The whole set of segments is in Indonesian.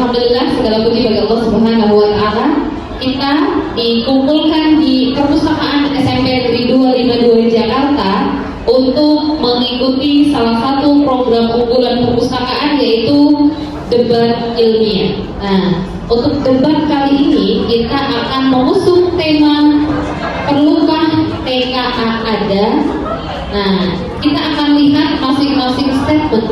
Alhamdulillah, segala puji bagi Allah Subhanahu wa Ta'ala. Kita dikumpulkan di perpustakaan SMP Negeri 252 Jakarta untuk mengikuti salah satu program unggulan perpustakaan, yaitu debat ilmiah. Nah, untuk debat kali ini kita akan mengusung tema perlukah TKA ada. Nah, kita akan lihat masing-masing statement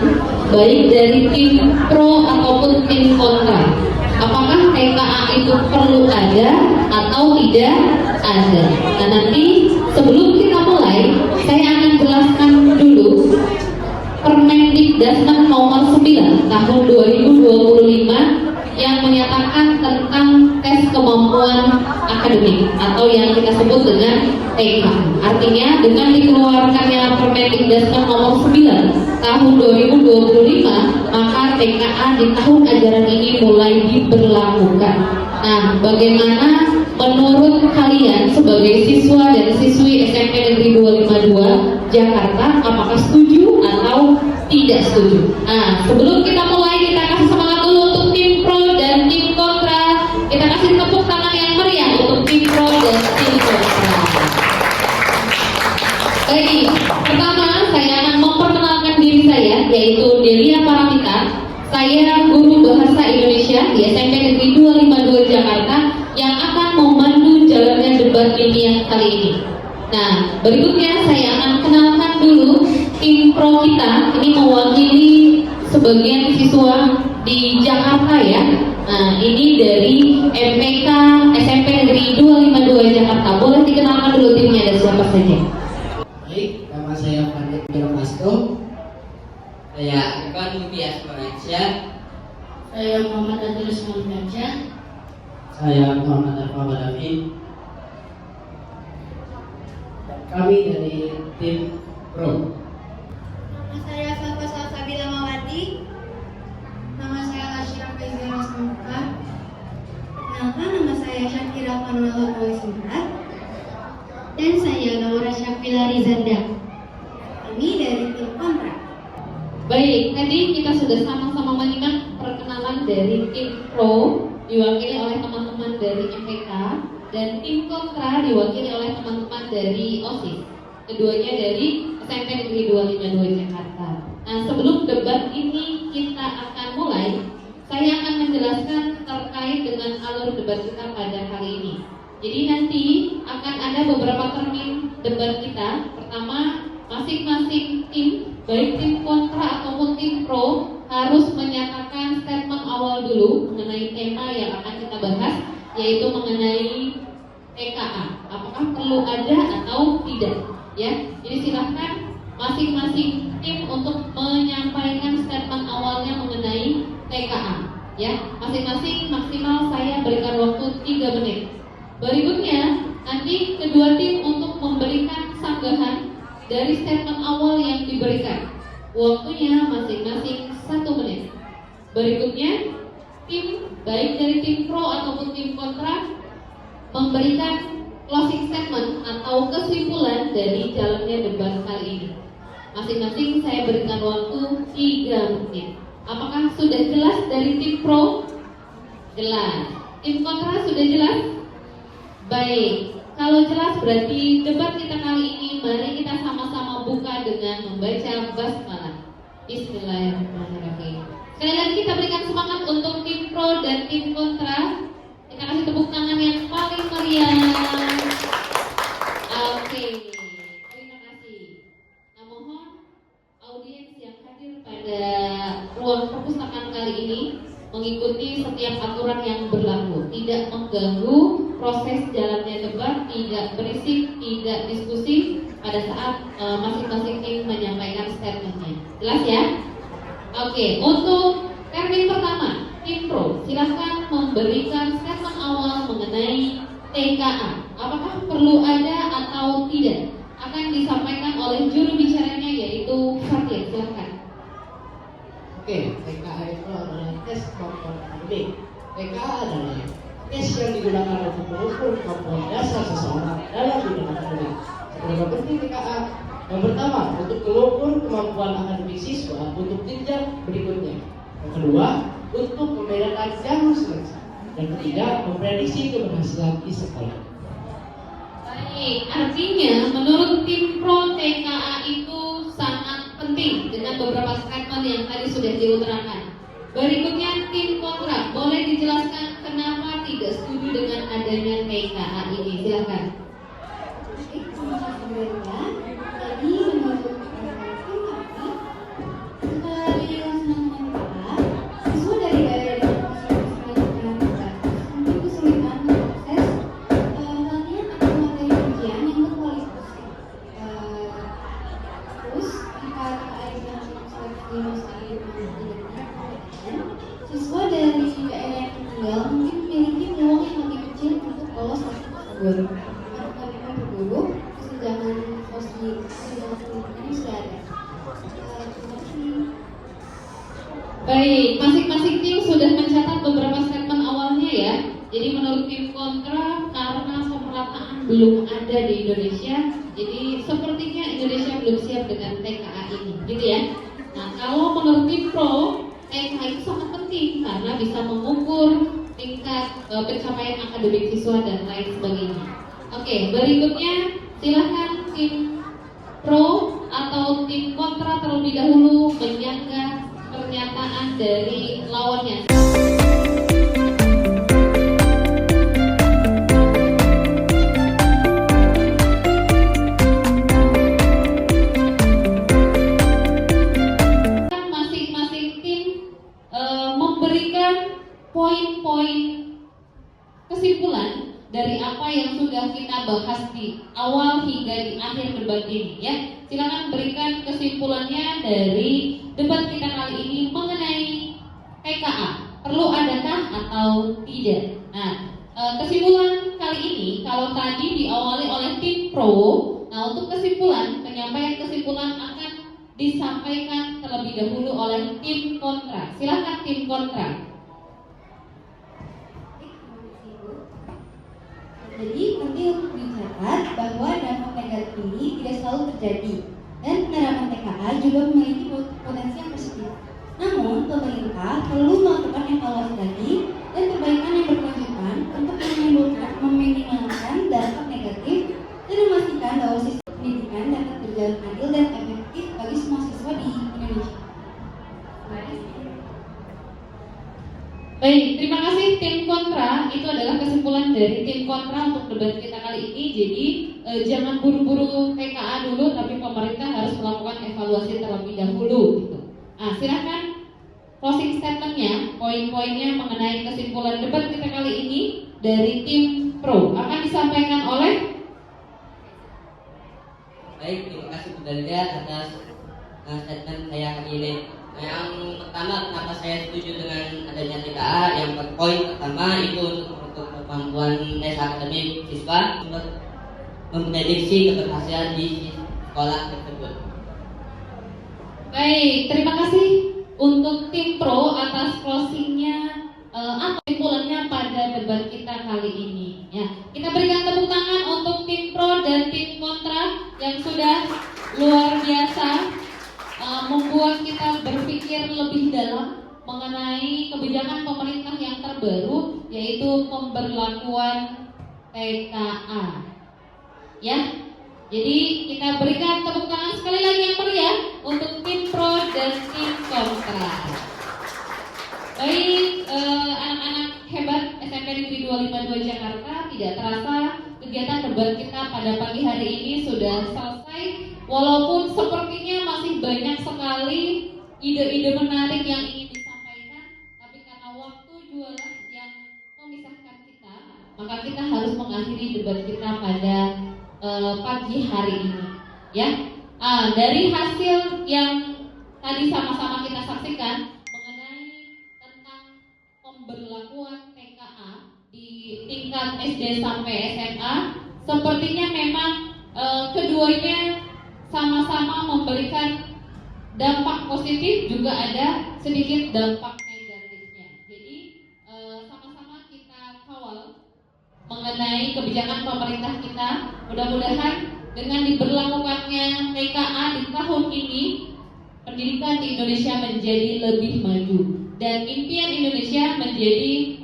baik dari tim pro ataupun tim kontra. Apakah TKA itu perlu ada atau tidak ada? Nah, nanti sebelum kita mulai, saya akan jelaskan dulu Permendikbud nomor 9 tahun 2025 yang menyatakan tentang tes kemampuan akademik atau yang kita sebut dengan TK. Artinya dengan dikeluarkannya Permendikbud nomor 9 tahun 2025, maka TKA di tahun ajaran ini mulai diberlakukan. Nah, bagaimana menurut kalian sebagai siswa dan siswi SMP Negeri 252 Jakarta, apakah setuju atau tidak setuju? Nah, sebelum kita mulai, kita kasih semangat dulu untuk tim pro dan tim kontra. Kita kasih tepuk tangan yang meriah untuk tim pro dan tim kontra. Baik, pertama saya akan memperkenalkan diri saya, yaitu Delia Paramita. Saya guru bahasa Indonesia di SMP Negeri 252 Jakarta yang akan memandu jalannya debat ilmiah kali ini. Nah, berikutnya saya akan kenalkan dulu tim pro kita. Ini mewakili sebagian siswa di Jakarta ya. Nah, ini dari MPK SMP Negeri 252 Jakarta. Boleh dikenalkan dulu timnya, ada siapa saja? Baik, nama saya Fadil Birmasto. Saya Ivan Lubias Malaysia. Saya Muhammad Adilus Mandaja. Saya Muhammad Arfa Badafi. Kami dari tim pro. Nama saya Safa Salsabila Mawati. Nama saya Asyira Faizira Samuka. Nama saya Syakira Fanula Oisinat. Dan saya Laura Syakila Rizanda. Kami dari tim kontra. Baik, tadi kita sudah sama-sama menyimak perkenalan dari tim pro diwakili oleh teman-teman dari MPK dan tim kontra diwakili oleh teman-teman dari OSIS. Keduanya dari SMP Negeri 252 Jakarta. Nah, sebelum debat ini kita akan mulai, saya akan menjelaskan terkait dengan alur debat kita pada kali ini. Jadi nanti akan ada beberapa termin debat kita. Pertama, masing-masing tim, baik tim kontra ataupun tim pro, harus menyatakan statement awal dulu mengenai tema yang akan kita bahas, yaitu mengenai TKA. Apakah perlu ada atau tidak? Ya, jadi silahkan masing-masing tim untuk menyampaikan statement awalnya mengenai TKA. Ya, masing-masing maksimal saya berikan waktu 3 menit. Berikutnya, nanti kedua tim untuk memberikan sanggahan dari statement awal yang diberikan. Waktunya masing-masing 1 menit. Berikutnya, tim baik dari tim pro ataupun tim kontra memberikan closing statement atau kesimpulan dari jalannya debat kali ini. Masing-masing saya berikan waktu 3 menit. Apakah sudah jelas dari tim pro? Jelas. Tim kontra sudah jelas? Baik. Kalau jelas berarti debat kita kali ini, mari kita sama-sama buka dengan membaca basmalah. Bismillahirrahmanirrahim. Sekali lagi kita berikan semangat untuk tim pro dan tim kontra. Kita kasih tepuk tangan yang paling meriah. Oke, terima kasih. Nah, mohon audiens yang hadir pada ruang perpustakaan kali ini mengikuti setiap aturan yang berlaku, tidak mengganggu proses jalannya debat, tidak berisik, tidak diskusi pada saat masing-masing tim menyampaikan statementnya. Jelas ya? Oke, untuk termin pertama, tim pro, silahkan memberikan statement awal mengenai TKA. Apakah perlu ada atau tidak? Akan disampaikan oleh juru bicaranya, yaitu Fatir. Silahkan. Oke, TKA itu adalah tes kemampuan akademik. TKA adalah tes yang digunakan untuk mengukur kemampuan dasar seseorang dalam bidang akademik. Seberapa penting TKA? Yang pertama, untuk mengukur kemampuan akademik siswa untuk jenjang berikutnya. Yang kedua, untuk membedakan pada jalur seleksi. Dan ketiga, memprediksi keberhasilan di sekolah. Baik, artinya menurut tim Pro TKA itu sangat penting dengan beberapa statement yang tadi sudah diutarakan. Berikutnya tim kontra, boleh dijelaskan kenapa tidak setuju dengan adanya TKA ini? Silakan. Jadi menurut setelah dilaksanakan TKA, siswa dari daerah dan mungkin kesulitan mengakses latihan atau materi ujian yang berkualitas. Terus jika TKA yang seleksi masih siswa dari daerah yang tertinggal mungkin memiliki peluang yang lebih kecil untuk lolos seleksi tersebut. Karena berguru kesenjangan sosial ini sudah ada. Terima kasih. Baik, masing-masing tim sudah mencatat beberapa statement awalnya ya. Jadi menurut tim kontra, karena pemerataan belum ada di Indonesia, jadi sepertinya Indonesia belum siap dengan TKA ini, gitu ya. Nah, kalau menurut tim pro, TKA itu sangat penting karena bisa mengukur tingkat pencapaian akademik siswa dan lain sebagainya. Oke, berikutnya silahkan tim pro atau tim kontra terlebih dahulu menyanggah pernyataan dari lawannya. Masing-masing tim memberikan poin-poin kesimpulan dari apa yang sudah kita bahas di awal hingga di akhir debat ini ya. Silakan berikan kesimpulannya dari debat kita kali ini mengenai TKA. Perlu adakah atau tidak? Nah, kesimpulan kali ini kalau tadi diawali oleh tim pro, nah untuk kesimpulan, penyampaian kesimpulan akan disampaikan terlebih dahulu oleh tim kontra. Silakan tim kontra. Jadi penting untuk dicatat bahwa dampak negatif ini tidak selalu terjadi dan penerapan TKA juga memiliki potensi yang positif. Namun pemerintah perlu melakukan evaluasi lagi dan perbaikan yang berkelanjutan untuk meminimalkan dampak negatif dan memastikan bahwa sistem pendidikan dapat berjalan adil dan efektif bagi semua siswa di Indonesia. Baik, terima kasih tim kontra. Itu adalah kesimpulan dari tim kontra untuk debat kita kali ini. Jadi jangan buru-buru TKA dulu, tapi pemerintah harus melakukan evaluasi terlebih dahulu. Gitu. Nah, silakan closing statementnya, poin-poinnya mengenai kesimpulan debat kita kali ini dari tim pro akan disampaikan oleh. Baik, terima kasih Bu Dalia atas statement saya kali ini. Yang pertama, kenapa saya setuju dengan adanya TKA? Yang poin pertama itu untuk kemampuan tes akademik siswa untuk memprediksi keberhasilan di sekolah tersebut. Baik, terima kasih untuk tim pro atas closingnya atau kesimpulannya pada debat kita kali ini. Ya, kita berikan tepuk tangan untuk tim pro dan tim kontra yang sudah luar biasa. Membuat kita berpikir lebih dalam mengenai kebijakan pemerintah yang terbaru, yaitu pemberlakuan TKA. Ya, jadi kita berikan tepuk tangan sekali lagi yang meriah untuk tim pro dan tim kontra. Baik, anak-anak hebat SMP Negeri 252 Jakarta, tidak terasa kegiatan debat kita pada pagi hari ini sudah selesai. Walaupun sepertinya masih banyak sekali ide-ide menarik yang ingin disampaikan, tapi karena waktu jualah yang memisahkan kita, maka kita harus mengakhiri debat kita pada pagi hari ini. Ya, dari hasil yang tadi sama-sama kita saksikan mengenai tentang pemberlakuan TKA di tingkat SD sampai SMA, sepertinya memang keduanya sama-sama memberikan dampak positif, juga ada sedikit dampak negatifnya. Jadi sama-sama kita kawal mengenai kebijakan pemerintah kita. Mudah-mudahan dengan diberlakukannya TKA di tahun ini, pendidikan di Indonesia menjadi lebih maju. dan impian Indonesia menjadi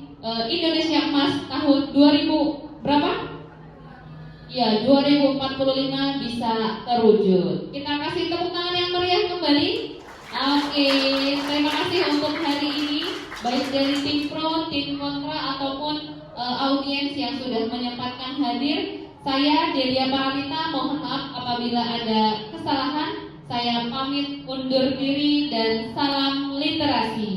Indonesia Emas tahun 2000 berapa? Ya, 2045 bisa terwujud. Kita kasih tepuk tangan yang meriah kembali. Oke, terima kasih untuk hari ini, baik dari tim pro, tim kontra ataupun audiens yang sudah menyempatkan hadir. Saya Delia Paramita, mohon maaf apabila ada kesalahan. Saya pamit undur diri dan salam literasi.